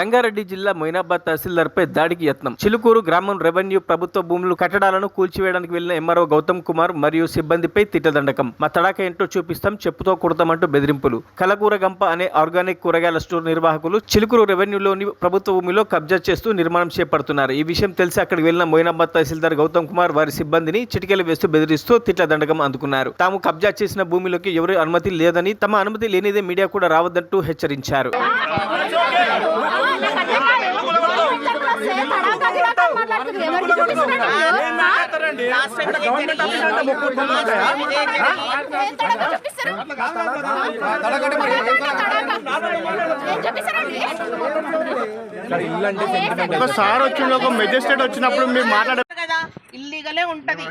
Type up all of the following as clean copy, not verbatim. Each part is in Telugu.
రంగారెడ్డి జిల్లా మొయినాబాద్ తహసీల్దార్పై దాడికి యత్నం. చిలుకూరు గ్రామం రెవెన్యూ ప్రభుత్వ భూములు కట్టడాలను కూల్చివేయడానికి వెళ్లిన ఎంఆర్ఓ గౌతమ్ కుమార్ మరియు సిబ్బందిపై తిట్టదండకం. మా తడాక ఏంటో చూపిస్తాం, చెప్పుతో కొడతామంటూ బెదిరింపులు. కలకూరగంప అనే ఆర్గానిక్ కూరగాయల స్టోర్ నిర్వాహకులు చిలుకూరు రెవెన్యూలోని ప్రభుత్వ భూమిలో కబ్జా చేస్తూ నిర్మాణం చేపడుతున్నారు. ఈ విషయం తెలిసి అక్కడికి వెళ్లిన మొయినాబాద్ తహసీల్దార్ గౌతమ్ కుమార్ వారి సిబ్బందిని చిటికెలు వేస్తూ బెదిరిస్తూ తిట్లదండకం అందుకున్నారు. తాము కబ్జా చేసిన భూమిలోకి ఎవరి అనుమతి లేదని, తమ అనుమతి లేనిదే మీడియా కూడా రావద్దంటూ హెచ్చరించారు. సార్ వచ్చిన ఒక మెజిస్ట్రేట్ వచ్చినప్పుడు మీరు మాట్లాడారు కదా, ఇల్లీగలే ఉంటది.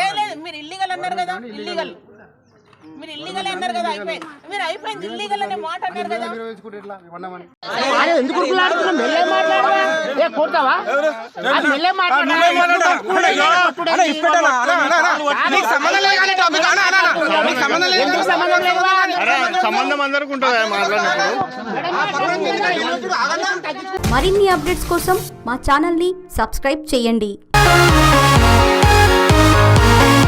లేదు మీరు ఇల్లీగల్ అన్నారు కదా, ఇల్లీగల్ మీరు ఇల్లీగల్ అన్నారు కదా, మీరు అయిపోయింది ఇల్లీగల్ అనే మాట అన్నారు కదా. సంబంధం అందరికి ఉంటుంది మాట్లాడినప్పుడు. మరిన్ని అప్డేట్స్ కోసం మా ఛానల్ని సబ్స్క్రైబ్ చేయండి.